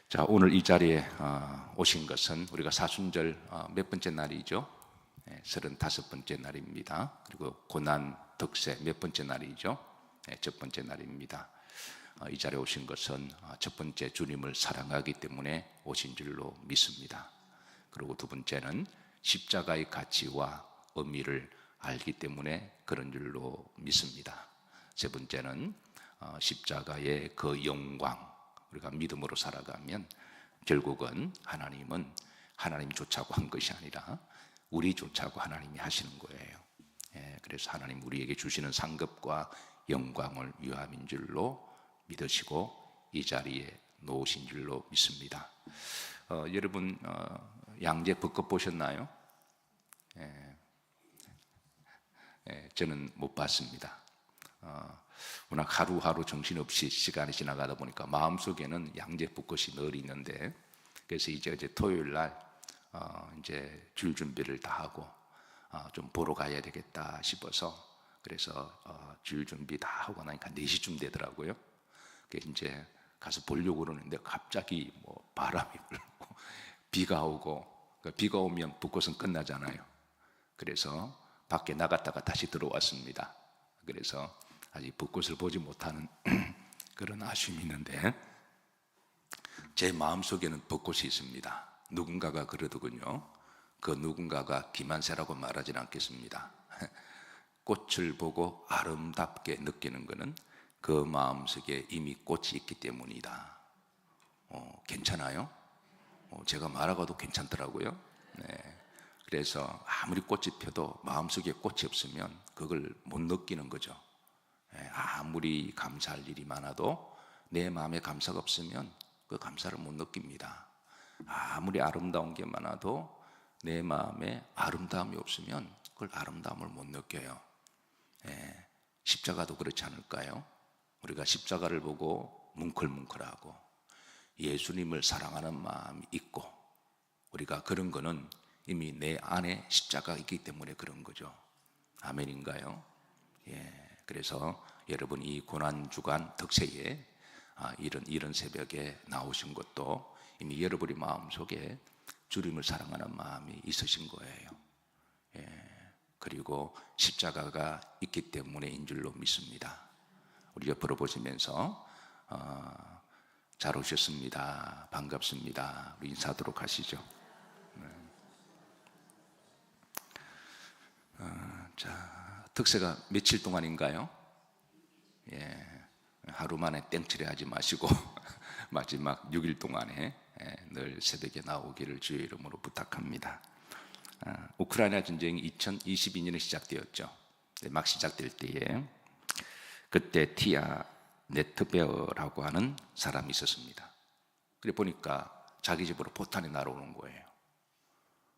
자, 오늘 이 자리에 오신 것은 우리가 사순절 몇 번째 날이죠? 35번째 날입니다. 그리고 고난 덕세 몇 번째 날이죠? 첫 번째 날입니다. 이 자리에 오신 것은 첫 번째 주님을 사랑하기 때문에 오신 줄로 믿습니다. 그리고 두 번째는 십자가의 가치와 의미를 알기 때문에 그런 줄로 믿습니다. 세 번째는 십자가의 그 영광, 우리가 믿음으로 살아가면 결국은 하나님은 하나님이 좋자고 한 것이 아니라 우리 좋자고 하나님이 하시는 거예요. 그래서 하나님 우리에게 주시는 상급과 영광을 위함인 줄로 믿으시고 이 자리에 놓으신 줄로 믿습니다. 여러분 양재 벚꽃 보셨나요? 저는 못 봤습니다. 워낙 하루하루 정신없이 시간이 지나가다 보니까 마음속에는 양재 벚꽃이 늘 있는데, 그래서 이제 토요일 날 이제 줄 준비를 다 하고 좀 보러 가야 되겠다 싶어서, 그래서 줄 준비 다 하고 나니까 4시쯤 되더라고요. 그래서 이제 가서 보려고 그러는데 갑자기 뭐 바람이 불고 비가 오고, 비가 오면 벚꽃은 끝나잖아요. 그래서 밖에 나갔다가 다시 들어왔습니다. 그래서 아직 벚꽃을 보지 못하는 그런 아쉬움이 있는데, 제 마음속에는 벚꽃이 있습니다. 누군가가 그러더군요. 그 누군가가 김한세라고 말하진 않겠습니다. 꽃을 보고 아름답게 느끼는 것은 그 마음속에 이미 꽃이 있기 때문이다. 괜찮아요? 제가 말하고도 괜찮더라고요. 네. 그래서 아무리 꽃이 펴도 마음속에 꽃이 없으면 그걸 못 느끼는 거죠. 아무리 감사할 일이 많아도 내 마음에 감사가 없으면 그 감사를 못 느낍니다. 아무리 아름다운 게 많아도 내 마음에 아름다움이 없으면 그걸 아름다움을 못 느껴요. 십자가도 그렇지 않을까요? 우리가 십자가를 보고 뭉클뭉클하고 예수님을 사랑하는 마음이 있고, 우리가 그런 거는 이미 내 안에 십자가가 있기 때문에 그런 거죠. 아멘인가요? 그래서 여러분 이 고난주간 덕세에 이런 새벽에 나오신 것도 이미 여러분의 마음속에 주님을 사랑하는 마음이 있으신 거예요. 그리고 십자가가 있기 때문에인 줄로 믿습니다. 우리 옆으로 보시면서 잘 오셨습니다, 반갑습니다, 우리 인사하도록 하시죠. 자, 덕세가 며칠 동안인가요? 하루 만에 땡치레 하지 마시고 마지막 6일 동안에 늘 새벽에 나오기를 주의 이름으로 부탁합니다. 우크라이나 전쟁이 2022년에 시작되었죠. 막 시작될 때에 그때 티아 네트베어라고 하는 사람이 있었습니다. 그래 보니까 자기 집으로 포탄이 날아오는 거예요.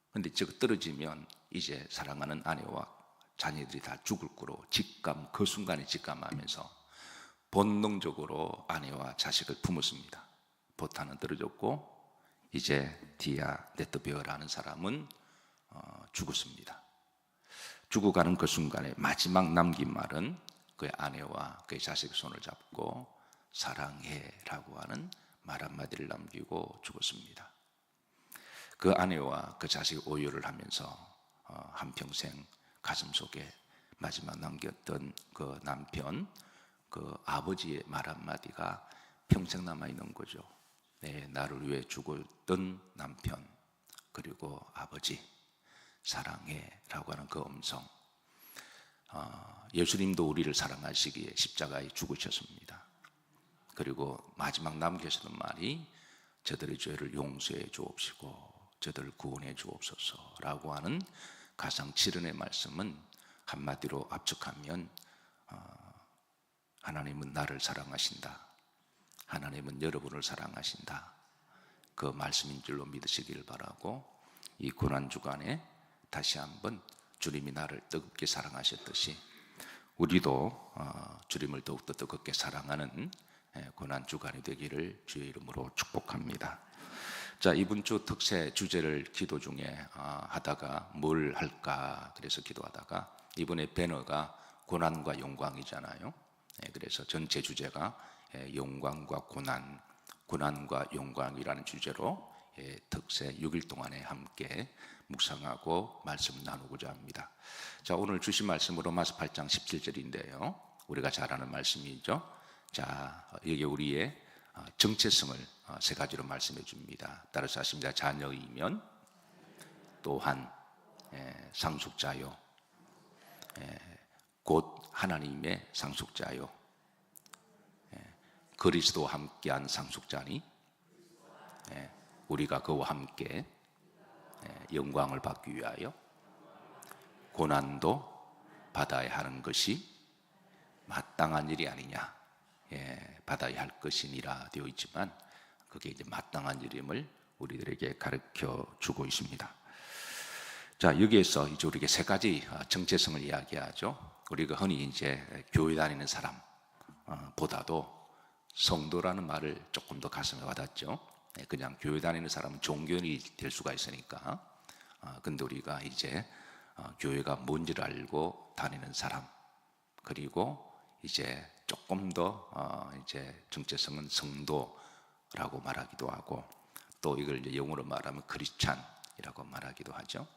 그런데 저거 떨어지면 이제 사랑하는 아내와 자녀들이 다 죽을 거로 그 순간에 직감하면서 본능적으로 아내와 자식을 품었습니다. 포탄은 떨어졌고 이제 디아 네트베어라는 사람은 죽었습니다. 죽어가는 그 순간에 마지막 남긴 말은 그의 아내와 그의 자식의 손을 잡고 사랑해라고 하는 말 한마디를 남기고 죽었습니다. 그 아내와 그 자식이 오열을 하면서 한평생 가슴속에 마지막 남겼던 그 남편, 그 아버지의 말 한마디가 평생 남아있는 거죠. 나를 위해 죽었던 남편, 그리고 아버지, 사랑해 라고 하는 그 음성. 예수님도 우리를 사랑하시기에 십자가에 죽으셨습니다. 그리고 마지막 남기시는 말이 저들의 죄를 용서해 주옵시고 저들을 구원해 주옵소서 라고 하는 가장 지른의 말씀은 한마디로 압축하면 하나님은 나를 사랑하신다, 하나님은 여러분을 사랑하신다, 그 말씀인 줄로 믿으시기를 바라고, 이 고난주간에 다시 한번 주님이 나를 뜨겁게 사랑하셨듯이 우리도 주님을 더욱더 뜨겁게 사랑하는 고난주간이 되기를 주의 이름으로 축복합니다. 자, 이번 주 덕세 주제를 기도 중에 하다가 뭘 할까 그래서 기도하다가 이번에 배너가 고난과 영광이잖아요. 그래서 전체 주제가 영광과 고난, 고난과 영광이라는 주제로 특세 6일 동안에 함께 묵상하고 말씀 나누고자 합니다. 자, 오늘 주신 말씀은 로마서 8장 17절인데요. 우리가 잘 아는 말씀이죠. 자, 여기 우리의 정체성을 세 가지로 말씀해 줍니다. 따라서 하십니다. 자녀이면 또한 상속자요, 곧 하나님의 상속자요, 그리스도와 함께한 상속자니 우리가 그와 함께 영광을 받기 위하여 고난도 받아야 하는 것이 마땅한 일이 아니냐, 받아야 할 것이니라 되어 있지만 그게 이제 마땅한 일임을 우리들에게 가르쳐 주고 있습니다. 자, 여기에서 이제 우리에게 세 가지 정체성을 이야기하죠. 우리가 흔히 이제 교회 다니는 사람 보다도 성도라는 말을 조금 더 가슴에 와닿죠. 그냥 교회 다니는 사람은 종교인이 될 수가 있으니까. 근데 우리가 이제 교회가 뭔지를 알고 다니는 사람, 그리고 이제 조금 더 이제 정체성은 성도라고 말하기도 하고, 또 이걸 이제 영어로 말하면 크리스찬이라고 말하기도 하죠.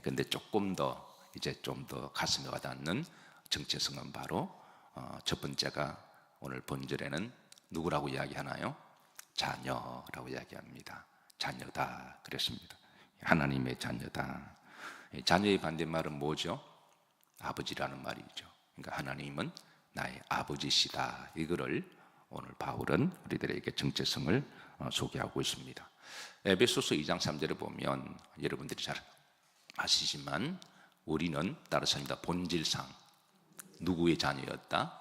근데 조금 더 이제 좀 더 가슴에 와닿는 정체성은 바로 첫 번째가 오늘 본절에는 누구라고 이야기하나요? 자녀라고 이야기합니다. 자녀다 그랬습니다. 하나님의 자녀다. 자녀의 반대말은 뭐죠? 아버지라는 말이죠. 그러니까 하나님은 나의 아버지시다. 이거를 오늘 바울은 우리들에게 정체성을 소개하고 있습니다. 에베소서 2장 3절에 보면 여러분들이 잘 아시지만 우리는 따라서 본질상 누구의 자녀였다?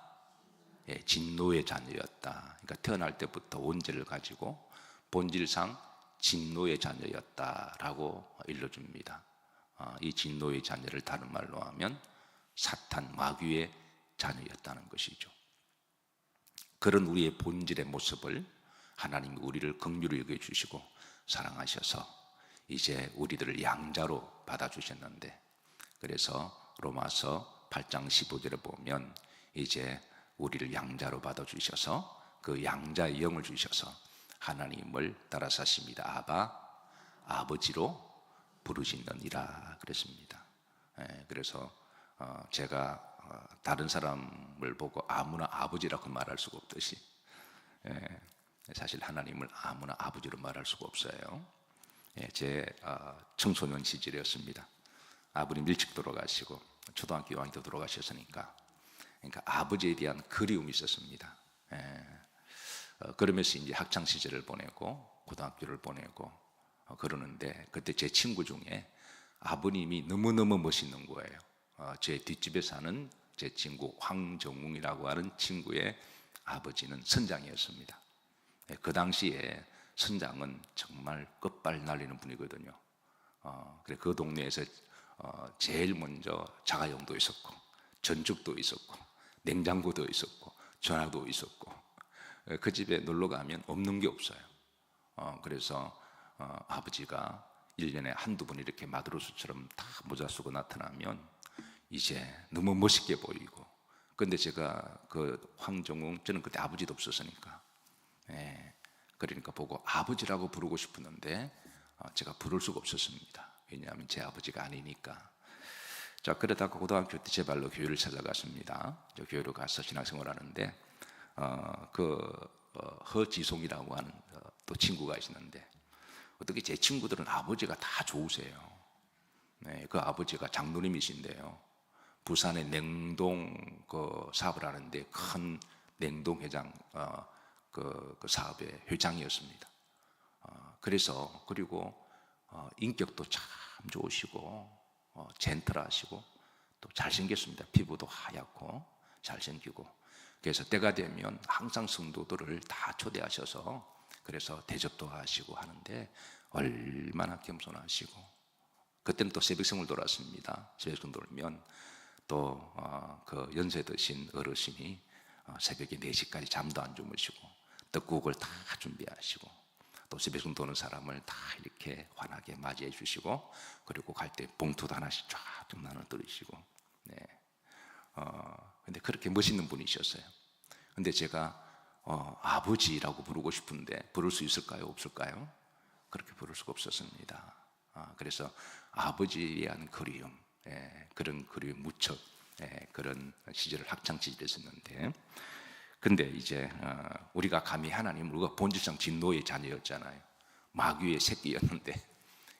진노의 자녀였다. 그러니까 태어날 때부터 원죄를 가지고 본질상 진노의 자녀였다라고 일러줍니다. 이 진노의 자녀를 다른 말로 하면 사탄 마귀의 자녀였다는 것이죠. 그런 우리의 본질의 모습을 하나님이 우리를 긍휼히 여겨주시고 사랑하셔서 이제 우리들을 양자로 받아주셨는데, 그래서 로마서 8장 15절에 보면 이제 우리를 양자로 받아주셔서 그 양자의 영을 주셔서 하나님을 따라서 하십니다. 아버지로 부르시느니라 그랬습니다. 그래서 제가 다른 사람을 보고 아무나 아버지라고 말할 수가 없듯이 사실 하나님을 아무나 아버지로 말할 수가 없어요. 제 청소년 시절이었습니다. 아버님 일찍 돌아가시고 초등학교 2학년 때 돌아가셨으니까, 그러니까 아버지에 대한 그리움이 있었습니다. 그러면서 이제 학창 시절을 보내고 고등학교를 보내고 그러는데, 그때 제 친구 중에 아버님이 너무너무 멋있는 거예요. 제 뒷집에 사는 제 친구 황정웅이라고 하는 친구의 아버지는 선장이었습니다. 그 당시에 선장은 정말 끝발 날리는 분이거든요. 그래 그 동네에서 제일 먼저 자가용도 있었고 전축도 있었고 냉장고도 있었고 전화도 있었고, 그 집에 놀러 가면 없는 게 없어요. 그래서 아버지가 1년에 한두 번 이렇게 마드로스처럼 다 모자 쓰고 나타나면 이제 너무 멋있게 보이고, 근데 제가 그 황정웅, 저는 그때 아버지도 없었으니까 그러니까 보고 아버지라고 부르고 싶었는데 제가 부를 수가 없었습니다. 왜냐하면 제 아버지가 아니니까. 자, 그러다가 고등학교 때 제 발로 교회를 찾아갔습니다. 저 교회로 가서 신앙생활하는데 허지송이라고 하는 또 친구가 있었는데, 어떻게 제 친구들은 아버지가 다 좋으세요. 그 아버지가 장로님이신데요, 부산의 냉동 사업을 하는데 큰 냉동 회장 그 사업의 회장이었습니다. 그래서 그리고 인격도 참 좋으시고 젠틀하시고 또 잘생겼습니다. 피부도 하얗고 잘생기고. 그래서 때가 되면 항상 성도들을 다 초대하셔서 그래서 대접도 하시고 하는데 얼마나 겸손하시고, 그때는 또 새벽성을 돌았습니다. 새벽성 돌면 또 그 연세 드신 어르신이 새벽에 4시까지 잠도 안 주무시고 떡국을 다 준비하시고, 또 새벽성 도는 사람을 다 이렇게 환하게 맞이해 주시고, 그리고 갈 때 봉투도 하나씩 쫙 나눠 드리시고. 근데 그렇게 멋있는 분이셨어요. 근데 제가 아버지라고 부르고 싶은데 부를 수 있을까요? 없을까요? 그렇게 부를 수가 없었습니다. 그래서 아버지에 대한 그리움, 그런 그리움 무척 그런 시절을 학창 시절이었는데, 근데 이제 우리가 감히 하나님, 우리가 본질상 진노의 자녀였잖아요. 마귀의 새끼였는데,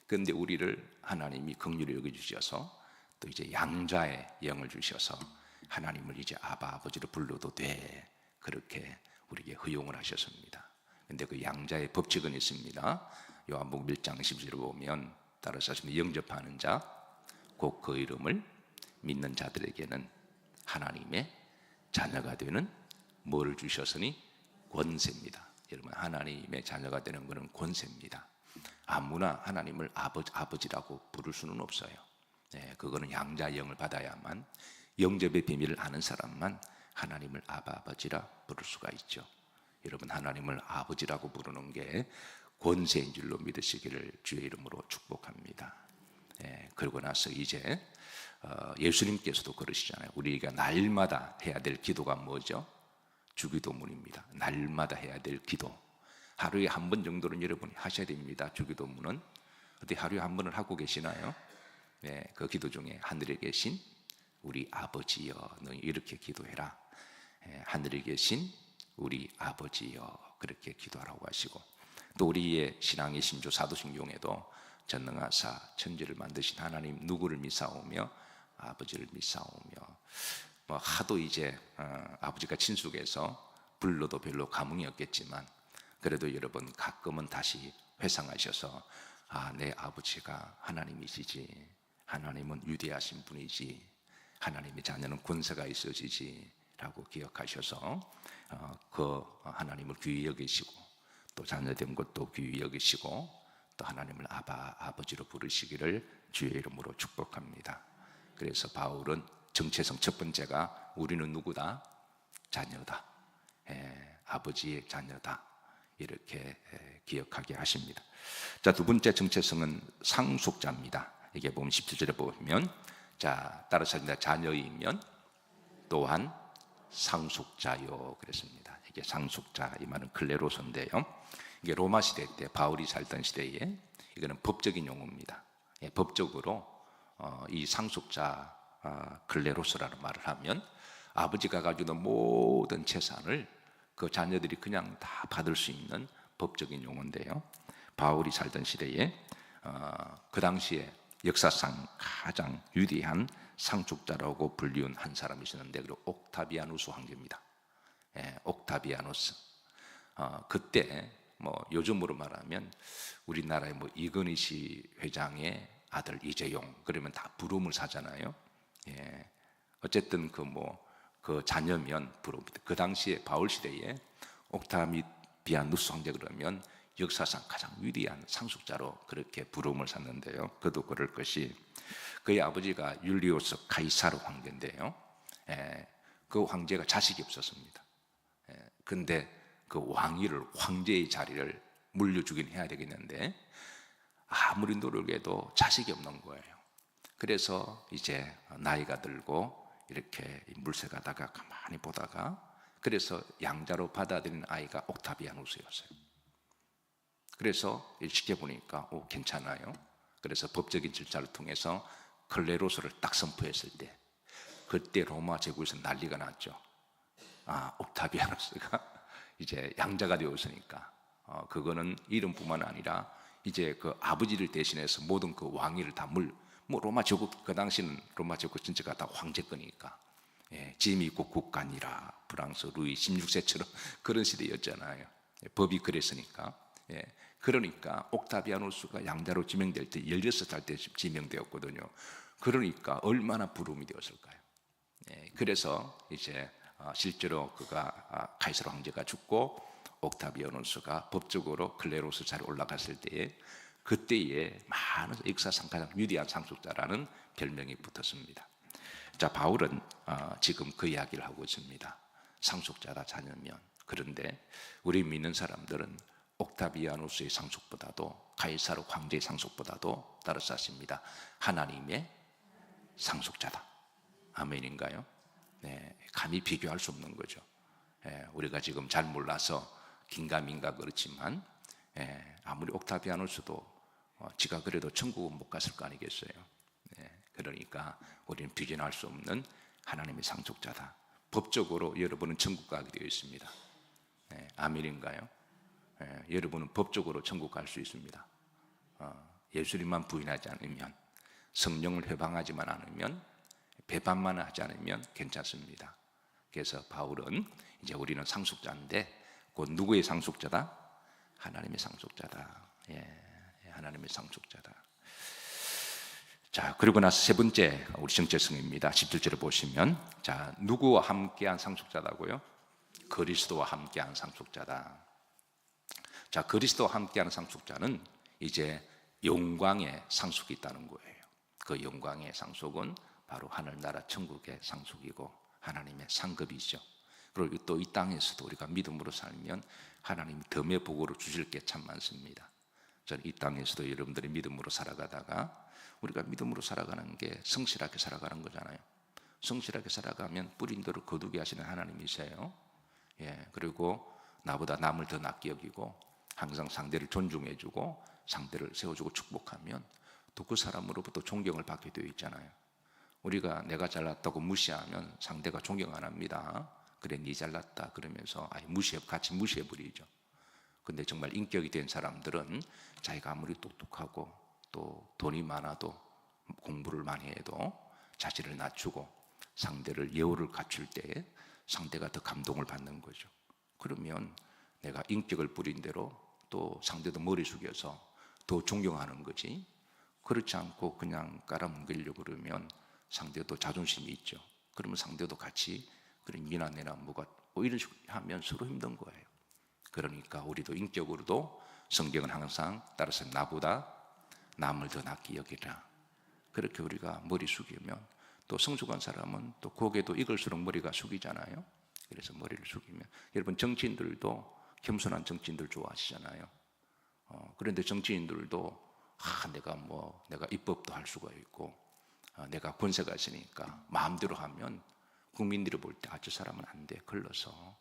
근데 우리를 하나님이 긍휼히 여겨주셔서 또 이제 양자의 영을 주셔서 하나님을 이제 아바 아버지로 불러도 돼, 그렇게 우리에게 허용을 하셨습니다. 근데 그 양자의 법칙은 있습니다. 요한복음 1장 10절을 보면 따라서 영접하는 자 곧 그 이름을 믿는 자들에게는 하나님의 자녀가 되는 뭐를 주셨으니 권세입니다. 여러분, 하나님의 자녀가 되는 것은 권세입니다. 아무나 하나님을 아버지라고 부를 수는 없어요. 그거는 양자의 영을 받아야만, 영접의 비밀을 아는 사람만 하나님을 아버지라 부를 수가 있죠. 여러분, 하나님을 아버지라고 부르는 게 권세인 줄로 믿으시기를 주의 이름으로 축복합니다. 그러고 나서 이제 예수님께서도 그러시잖아요. 우리가 날마다 해야 될 기도가 뭐죠? 주기도문입니다. 날마다 해야 될 기도. 하루에 한 번 정도는 여러분이 하셔야 됩니다. 주기도문은. 어디 하루에 한 번을 하고 계시나요? 그 기도 중에 하늘에 계신 우리 아버지여, 너희 이렇게 기도해라. 하늘에 계신 우리 아버지여, 그렇게 기도하라고 하시고, 또 우리의 신앙의 신조 사도신경에도 전능하사 천지를 만드신 하나님 누구를 믿사오며 아버지를 믿사오며, 하도 이제 아버지가 친숙해서 불러도 별로 감흥이 없겠지만, 그래도 여러분 가끔은 다시 회상하셔서 내 아버지가 하나님이시지, 하나님은 위대하신 분이지, 하나님의 자녀는 권세가 있어지지 라고 기억하셔서 그 하나님을 귀히 여기시고, 또 자녀된 것도 귀히 여기시고, 또 하나님을 아버지로 부르시기를 주의 이름으로 축복합니다. 그래서 바울은 정체성 첫 번째가 우리는 누구다? 자녀다. 아버지의 자녀다. 이렇게 기억하게 하십니다. 자, 두 번째 정체성은 상속자입니다. 이게 보면 17절에 보면, 자, 따라서 자녀이면 또한 상속자요 그랬습니다. 이게 상속자, 이 말은 클레로소인데요, 이게 로마 시대 때 바울이 살던 시대에 이거는 법적인 용어입니다. 법적으로 이 상속자 클레로스라는 말을 하면 아버지가 가지고 있는 모든 재산을 그 자녀들이 그냥 다 받을 수 있는 법적인 용어인데요, 바울이 살던 시대에 그 당시에 역사상 가장 위대한 상속자라고 불리운 한 사람이 있었는데, 그리고 옥타비아누스 황제입니다. 옥타비아누스. 그때 요즘으로 말하면 우리나라의 이건희 회장의 아들 이재용, 그러면 다 부름을 사잖아요. 어쨌든 그 자녀면 부름입니다. 그 당시에 바울 시대에 옥타비아누스 황제 그러면 역사상 가장 위대한 상속자로 그렇게 부름을 샀는데요, 그도 그럴 것이, 그의 아버지가 율리오스 가이사르 황제인데요, 그 황제가 자식이 없었습니다. 근데 그 왕위를, 황제의 자리를 물려주긴 해야 되겠는데 아무리 노력해도 자식이 없는 거예요. 그래서 이제 나이가 들고 이렇게 물세 가다가 가만히 보다가, 그래서 양자로 받아들인 아이가 옥타비아누스였어요. 그래서 지켜보니까 괜찮아요. 그래서 법적인 절차를 통해서 클레로스를 딱 선포했을 때, 그때 로마 제국에서 난리가 났죠. 옥타비아누스가 이제 양자가 되었으니까 그거는 이름뿐만 아니라 이제 그 아버지를 대신해서 모든 그 왕위를 다 로마 제국, 그 당시는 로마 제국 전체가 다 황제권이니까, 지미국 국간이라, 프랑스 루이 16세처럼 그런 시대였잖아요. 법이 그랬으니까. 그러니까 옥타비아누스가 양자로 지명될 때 16살 때 지명되었거든요. 그러니까 얼마나 부름이 되었을까요? 그래서 이제 실제로 그가 가이사르 황제가 죽고 옥타비아누스가 법적으로 클레로스 자리에 올라갔을 때에, 그때에 많은 역사상 가장 위대한 상속자라는 별명이 붙었습니다. 자, 바울은 지금 그 이야기를 하고 있습니다. 상속자다, 자녀면. 그런데 우리 믿는 사람들은 옥타비아누스의 상속보다도, 가이사르 황제의 상속보다도 따라서 하십니다, 하나님의 상속자다. 아멘인가요? 감히 비교할 수 없는 거죠. 우리가 지금 잘 몰라서 긴가민가 그렇지만 아무리 옥타비아누스도 지가 그래도 천국은 못 갔을 거 아니겠어요. 그러니까 우리는 비견할 수 없는 하나님의 상속자다. 법적으로 여러분은 천국 가게 되어 있습니다. 아멘인가요? 여러분은 법적으로 천국 갈 수 있습니다. 예수님만 부인하지 않으면, 성령을 회방하지만 않으면, 배반만 하지 않으면 괜찮습니다. 그래서 바울은 이제 우리는 상속자인데 곧 누구의 상속자다? 하나님의 상속자다. 하나님의 상속자다. 자, 그리고 나서 세 번째 우리 정체성입니다. 17절에 보시면, 자, 누구와 함께한 상속자다고요? 그리스도와 함께한 상속자다. 자, 그리스도와 함께하는 상속자는 이제 영광의 상속이 있다는 거예요. 그 영광의 상속은 바로 하늘나라 천국의 상속이고 하나님의 상급이죠. 그리고 또 이 땅에서도 우리가 믿음으로 살면 하나님이 덤의 복으로 주실 게 참 많습니다. 저는 이 땅에서도 여러분들이 믿음으로 살아가다가, 우리가 믿음으로 살아가는 게 성실하게 살아가는 거잖아요. 성실하게 살아가면 뿌린 대로 거두게 하시는 하나님이세요. 그리고 나보다 남을 더 낫게 여기고 항상 상대를 존중해주고 상대를 세워주고 축복하면 또 그 사람으로부터 존경을 받게 되어 있잖아요. 우리가 내가 잘났다고 무시하면 상대가 존경 안 합니다. 그래, 니 잘났다 그러면서 같이 무시해버리죠. 근데 정말 인격이 된 사람들은 자기가 아무리 똑똑하고 또 돈이 많아도 공부를 많이 해도 자신을 낮추고 상대를 예우를 갖출 때 상대가 더 감동을 받는 거죠. 그러면 내가 인격을 부린 대로 또 상대도 머리 숙여서 더 존경하는 거지. 그렇지 않고 그냥 깔아뭉개려고 그러면 상대도 자존심이 있죠. 그러면 상대도 같이 그런 니나 내나 뭐가 이런 식으로 하면 서로 힘든 거예요. 그러니까 우리도 인격으로도 성경은 항상 따라서 나보다 남을 더 낫게 여기라. 그렇게 우리가 머리 숙이면 또 성숙한 사람은 또 고개도 익을수록 머리가 숙이잖아요. 그래서 머리를 숙이면, 여러분 정치인들도 겸손한 정치인들 좋아하시잖아요. 그런데 정치인들도 내가 입법도 할 수가 있고 내가 권세가 있으니까 마음대로 하면 국민들이 볼 때 저 사람은 안 돼, 걸러서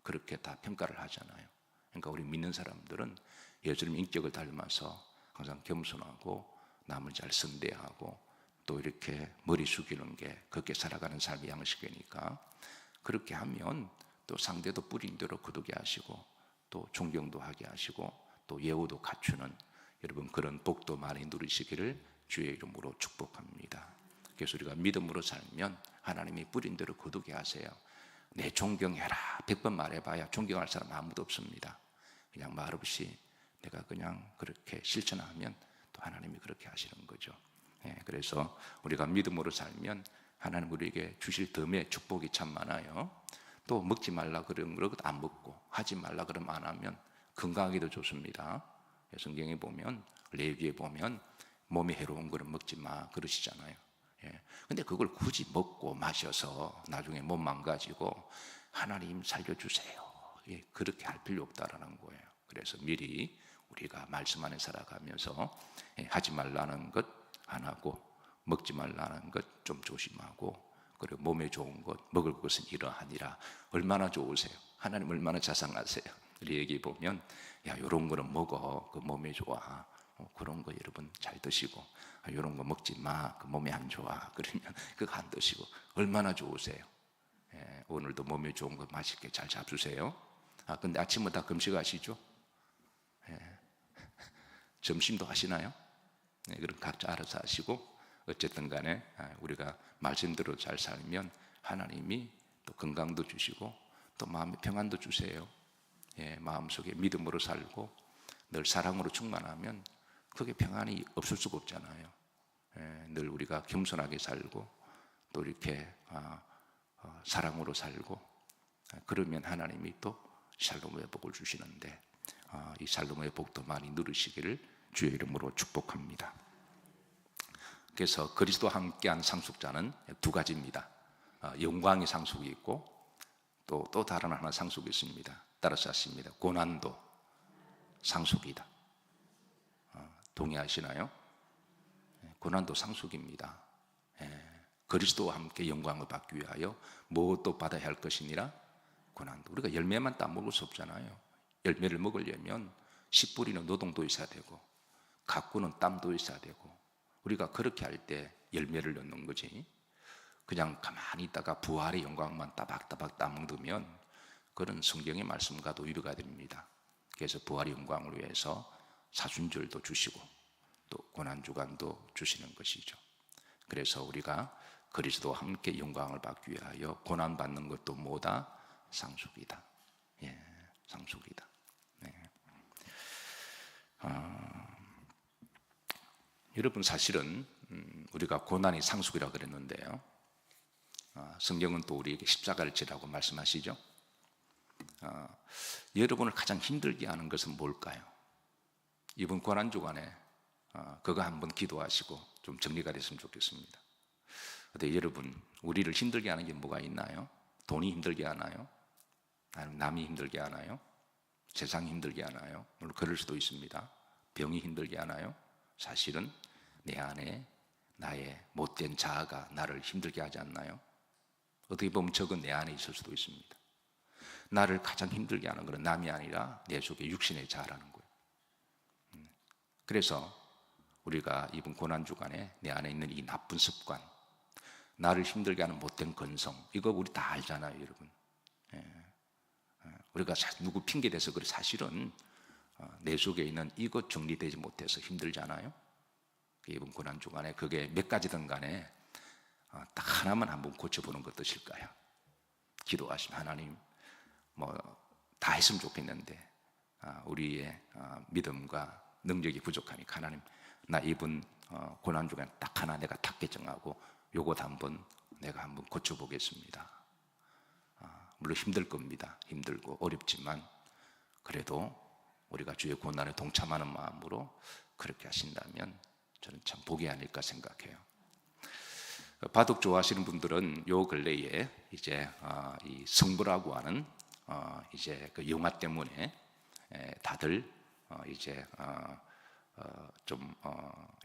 그렇게 다 평가를 하잖아요. 그러니까 우리 믿는 사람들은 예수님 인격을 닮아서 항상 겸손하고 남을 잘 선대하고 또 이렇게 머리 숙이는 게 그렇게 살아가는 삶의 양식이니까, 그렇게 하면 또 상대도 뿌린 대로 거두게 하시고 또 존경도 하게 하시고 또 예우도 갖추는, 여러분 그런 복도 많이 누리시기를 주의 이름으로 축복합니다. 그래서 우리가 믿음으로 살면 하나님이 뿌린 대로 거두게 하세요. 내 존경해라 100번 말해봐야 존경할 사람 아무도 없습니다. 그냥 말없이 내가 그냥 그렇게 실천하면 또 하나님이 그렇게 하시는 거죠. 그래서 우리가 믿음으로 살면 하나님 우리에게 주실 덤의 축복이 참 많아요. 또 먹지 말라 그러면 그것도 안 먹고, 하지 말라 그러면 안 하면 건강하기도 좋습니다. 성경에 보면, 레위기에 보면 몸에 해로운 거는 먹지 마 그러시잖아요. 근데 그걸 굳이 먹고 마셔서 나중에 몸 망가지고 하나님 살려주세요, 그렇게 할 필요 없다라는 거예요. 그래서 미리 우리가 말씀 안에 살아가면서 하지 말라는 것 안 하고, 먹지 말라는 것 좀 조심하고, 그리고 몸에 좋은 것, 먹을 것은 이러하니라. 얼마나 좋으세요? 하나님 얼마나 자상하세요? 우리 얘기 보면, 야, 요런 거는 먹어, 그 몸에 좋아. 그런 거 여러분 잘 드시고, 이런 거 먹지 마, 그 몸에 안 좋아. 그러면 그거 안 드시고 얼마나 좋으세요? 오늘도 몸에 좋은 거 맛있게 잘 잡수세요. 근데 아침부터 다 금식하시죠? 점심도 하시나요? 그럼 각자 알아서 하시고, 어쨌든 간에 우리가 말씀대로 잘 살면 하나님이 또 건강도 주시고 또 마음의 평안도 주세요. 마음속에 믿음으로 살고 늘 사랑으로 충만하면 그게 평안이 없을 수가 없잖아요. 늘 우리가 겸손하게 살고 또 이렇게 사랑으로 살고 그러면 하나님이 또 샬롬의 복을 주시는데, 이 샬롬의 복도 많이 누리시기를 주의 이름으로 축복합니다. 그래서 그리스도와 함께한 상속자는 두 가지입니다. 영광의 상속이 있고 또 다른 하나 상속이 있습니다. 따라서 하십니다. 고난도 상속이다. 동의하시나요? 고난도 상속입니다. 그리스도와 함께 영광을 받기 위하여 무엇도 받아야 할 것이니라? 고난도. 우리가 열매만 따먹을 수 없잖아요. 열매를 먹으려면 씨 뿌리는 노동도 있어야 되고 가꾸는 땀도 있어야 되고, 우리가 그렇게 할 때 열매를 얻는 거지, 그냥 가만히 있다가 부활의 영광만 따박따박 따먹으면 그런 성경의 말씀과도 위로가 됩니다. 그래서 부활의 영광을 위해서 사순절도 주시고 또 고난주간도 주시는 것이죠. 그래서 우리가 그리스도와 함께 영광을 받기 위하여 고난받는 것도 뭐다? 상속이다. 예, 상속이다. 네. 여러분, 사실은 우리가 고난이 상속이라고 그랬는데요, 성경은 또 우리에게 십자가를 지라고 말씀하시죠. 여러분을 가장 힘들게 하는 것은 뭘까요? 이번 고난주간에 그거 한번 기도하시고 좀 정리가 됐으면 좋겠습니다. 근데 여러분, 우리를 힘들게 하는 게 뭐가 있나요? 돈이 힘들게 하나요? 아니면 남이 힘들게 하나요? 세상이 힘들게 하나요? 물론 그럴 수도 있습니다. 병이 힘들게 하나요? 사실은 내 안에 나의 못된 자아가 나를 힘들게 하지 않나요? 어떻게 보면 적은 내 안에 있을 수도 있습니다. 나를 가장 힘들게 하는 것은 남이 아니라 내 속에 육신의 자아라는 거예요. 그래서 우리가 이번 고난주간에 내 안에 있는 이 나쁜 습관, 나를 힘들게 하는 못된 근성, 이거 우리 다 알잖아요, 여러분. 우리가 누구 핑계 대서 그래, 사실은 내 속에 있는 이것 정리되지 못해서 힘들잖아요. 이번 고난주간에 그게 몇 가지든 간에 딱 하나만 한번 고쳐보는 것 어떠실까요? 기도하시면, 하나님, 다 했으면 좋겠는데 우리의 믿음과 능력이 부족하니까 하나님, 나 이번 고난주간에 딱 하나 내가 탁 결정하고 요것 내가 한번 고쳐보겠습니다. 물론 힘들 겁니다. 힘들고 어렵지만 그래도 우리가 주의 고난에 동참하는 마음으로 그렇게 하신다면 저는 참 복이 아닐까 생각해요. 바둑 좋아하시는 분들은 요 근래에 이제 이 승부라고 하는 이제 그 영화 때문에 다들 이제 좀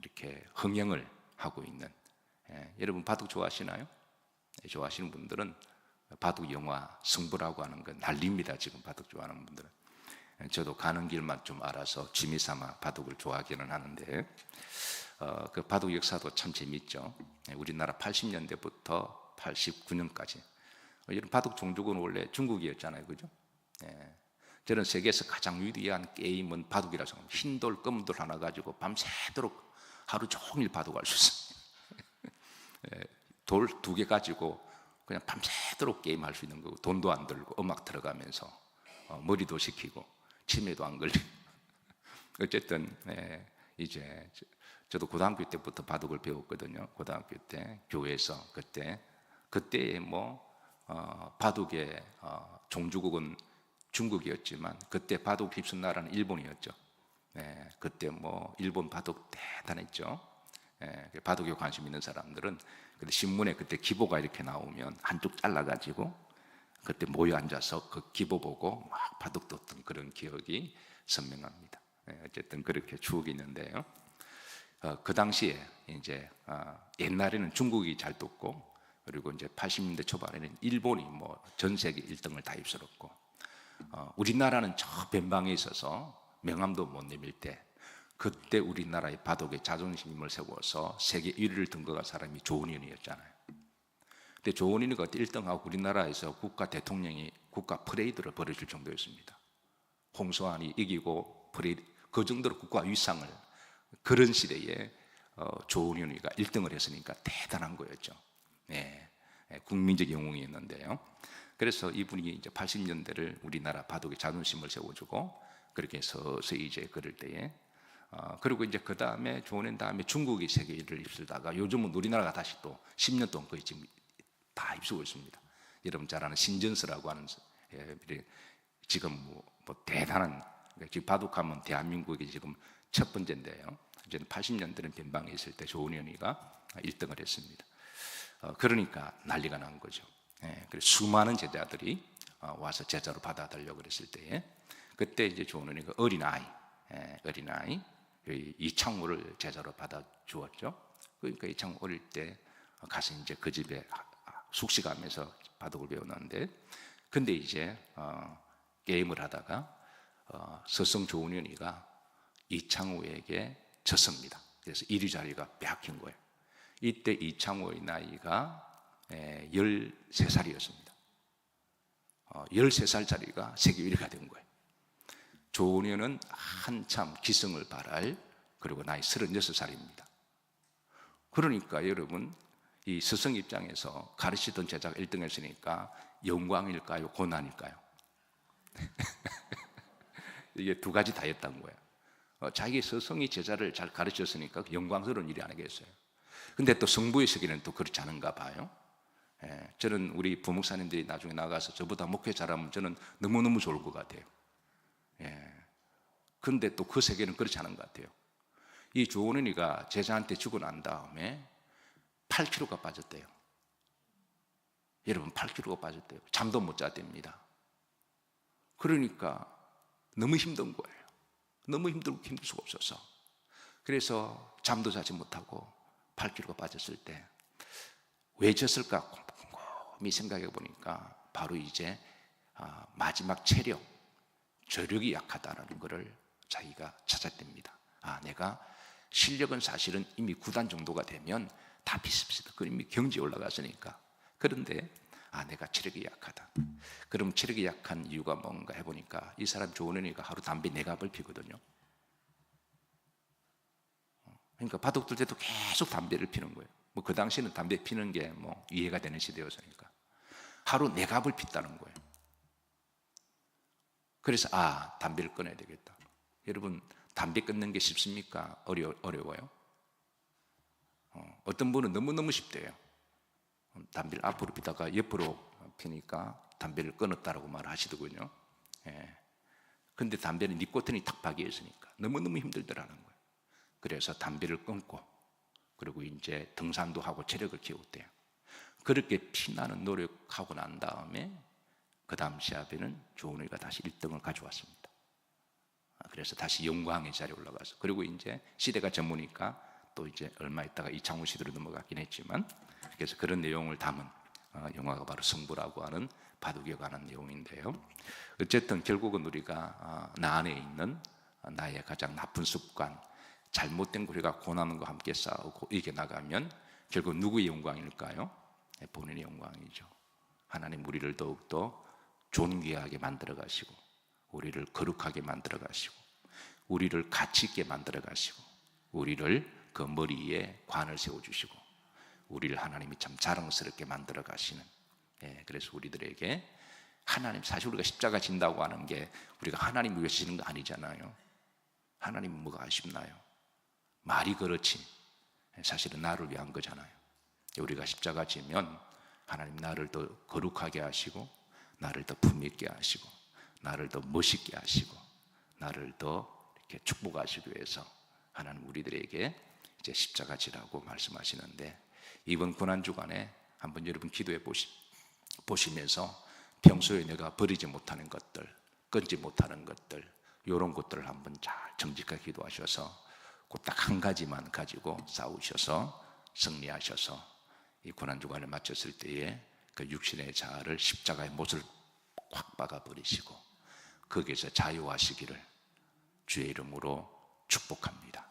이렇게 흥행을 하고 있는, 여러분 바둑 좋아하시나요? 좋아하시는 분들은 바둑 영화 승부라고 하는 건 난리입니다. 지금 바둑 좋아하는 분들은. 저도 가는 길만 좀 알아서 취미삼아 바둑을 좋아하기는 하는데, 그 바둑 역사도 참 재밌죠. 우리나라 80년대부터 89년까지 이런 바둑 종족은 원래 중국이었잖아요, 그죠? 저는 세계에서 가장 위대한 게임은 바둑이라고 생각합니다. 흰돌, 검돌 하나 가지고 밤새도록 하루 종일 바둑할 수 있어요. 돌 2개 가지고 그냥 밤새도록 게임할 수 있는 거고, 돈도 안 들고 음악 들어가면서 머리도 식히고 치매도 안 걸리고. 어쨌든 이제 저도 고등학교 때부터 바둑을 배웠거든요. 고등학교 때 교회에서 그때 바둑의 종주국은 중국이었지만 그때 바둑 휩쓴 나라는 일본이었죠. 그때 일본 바둑 대단했죠. 바둑에 관심 있는 사람들은 근데 신문에 그때 기보가 이렇게 나오면 한쪽 잘라가지고 그때 모여 앉아서 그 기보 보고 막 바둑 뒀던 그런 기억이 선명합니다. 어쨌든 그렇게 추억이 있는데요. 그 당시에 이제 옛날에는 중국이 잘 뒀고, 그리고 이제 80년대 초반에는 일본이 전 세계 1등을 다 휩쓸었고, 우리나라는 저 변방에 있어서 명함도 못 내밀 때, 그때 우리나라의 바둑에 자존심을 세워서 세계 1위를 든 거가 사람이 조은현이었잖아요. 근데 조은현이가 그때 1등하고 우리나라에서 국가 대통령이 국가 퍼레이드를 벌여줄 정도였습니다. 홍수환이 이기고 퍼레이드, 그 정도로 국가 위상을, 그런 시대에 조은현이가 1등을 했으니까 대단한 거였죠. 국민적 영웅이었는데요. 그래서 이분이 이제 80년대를 우리나라 바둑에 자존심을 세워주고 그렇게 서서히 이제 그럴 때에 그리고 이제 그 다음에 조은현 다음에 중국이 세계 1위를 휩쓸다가 요즘은 우리나라가 다시 또 10년 동안 거의 지금 다 휩쓰고 있습니다. 여러분 잘 아는 신전스라고 하는 지금 대단한, 지금 바둑하면 대한민국이 지금 첫 번째인데요. 이제는 80년대는 변방에 있을 때 조은현이가 1등을 했습니다. 그러니까 난리가 난 거죠. 그래서 수많은 제자들이 와서 제자로 받아들려고 그랬을 때에 그때 이제 조은현이가 어린아이 이창호를 제자로 받아 주었죠. 그러니까 이창호 어릴 때 가서 이제 그 집에 숙식하면서 바둑을 배웠는데, 근데 이제 게임을 하다가 서성 조은현이가 이창호에게 졌습니다. 그래서 1위 자리가 빼앗긴 거예요. 이때 이창호의 나이가 13살이었습니다. 13살짜리가 세계 1위가 된 거예요. 조은현은 한참 기승을 발할, 그리고 나이 36살입니다. 그러니까 여러분, 이 스승 입장에서 가르치던 제자가 1등 했으니까 영광일까요? 고난일까요? 이게 두 가지 다 했던 거예요. 자기 스승이 제자를 잘 가르쳤으니까 영광스러운 일이 아니겠어요? 근데 또 승부의 세계는 또 그렇지 않은가 봐요. 저는 우리 부목사님들이 나중에 나가서 저보다 목회 잘하면 저는 너무너무 좋을 것 같아요. 근데 또 그 세계는 그렇지 않은 것 같아요. 이 조은현이가 제자한테 주고 난 다음에 8kg가 빠졌대요. 여러분, 8kg가 빠졌대요. 잠도 못 잤답니다. 그러니까 너무 힘든 거예요. 너무 힘들고 힘들 수가 없어서. 그래서 잠도 자지 못하고 8kg가 빠졌을 때 왜 졌을까 곰곰이 생각해 보니까 바로 이제 마지막 체력, 저력이 약하다는 것을 자기가 찾았답니다. 내가 실력은 사실은 이미 9단 정도가 되면 다 비슷비슷해. 이미 경지에 올라갔으니까. 그런데 내가 체력이 약하다. 그럼 체력이 약한 이유가 뭔가 해보니까 이 사람 조은현이가 하루 담배 4갑을 피거든요. 그러니까 바둑 둘 때도 계속 담배를 피는 거예요. 그 당시에는 담배 피는 게 이해가 되는 시대였으니까 하루 4갑을 폈다는 거예요. 그래서 담배를 끊어야 되겠다. 여러분, 담배 끊는 게 쉽습니까? 어려워요? 어떤 분은 너무너무 쉽대요. 담배를 앞으로 피다가 옆으로 피니까 담배를 끊었다라고 말하시더군요. 근데 담배는 니코틴이 탁 박혀 있으니까 너무너무 힘들더라는 거예요. 그래서 담배를 끊고, 그리고 이제 등산도 하고 체력을 키웠대요. 그렇게 피나는 노력하고 난 다음에 그 다음 시합에는 조은현이가 다시 1등을 가져왔습니다. 그래서 다시 영광의 자리에 올라가서, 그리고 이제 시대가 전무니까 또 이제 얼마 있다가 이창호 시대로 넘어갔긴 했지만, 그래서 그런 내용을 담은 영화가 바로 승부라고 하는 바둑에 관한 내용인데요. 어쨌든 결국은 우리가 나 안에 있는 나의 가장 나쁜 습관, 잘못된 우리가 고난과 함께 싸우고 이겨나가면 결국 누구의 영광일까요? 본인의 영광이죠. 하나님 우리를 더욱더 존귀하게 만들어 가시고, 우리를 거룩하게 만들어 가시고, 우리를 가치 있게 만들어 가시고, 우리를 그 머리 위에 관을 세워주시고, 우리를 하나님이 참 자랑스럽게 만들어 가시는, 그래서 우리들에게 하나님, 사실 우리가 십자가 진다고 하는 게 우리가 하나님 위해서 지는 거 아니잖아요. 하나님은 뭐가 아쉽나요? 말이 그렇지 사실은 나를 위한 거잖아요. 우리가 십자가 지면 하나님 나를 더 거룩하게 하시고, 나를 더 품있게 하시고, 나를 더 멋있게 하시고, 나를 더 이렇게 축복하시기 위해서 하나님 우리들에게 이제 십자가 지라고 말씀하시는데, 이번 고난주간에 한번 여러분 기도해 보시면서 평소에 내가 버리지 못하는 것들, 끊지 못하는 것들, 이런 것들을 한번 잘 정직하게 기도하셔서 그 딱 한 가지만 가지고 싸우셔서 승리하셔서 이 고난주간을 마쳤을 때에 그 육신의 자아를 십자가의 못을 확 박아버리시고 거기에서 자유하시기를 주의 이름으로 축복합니다.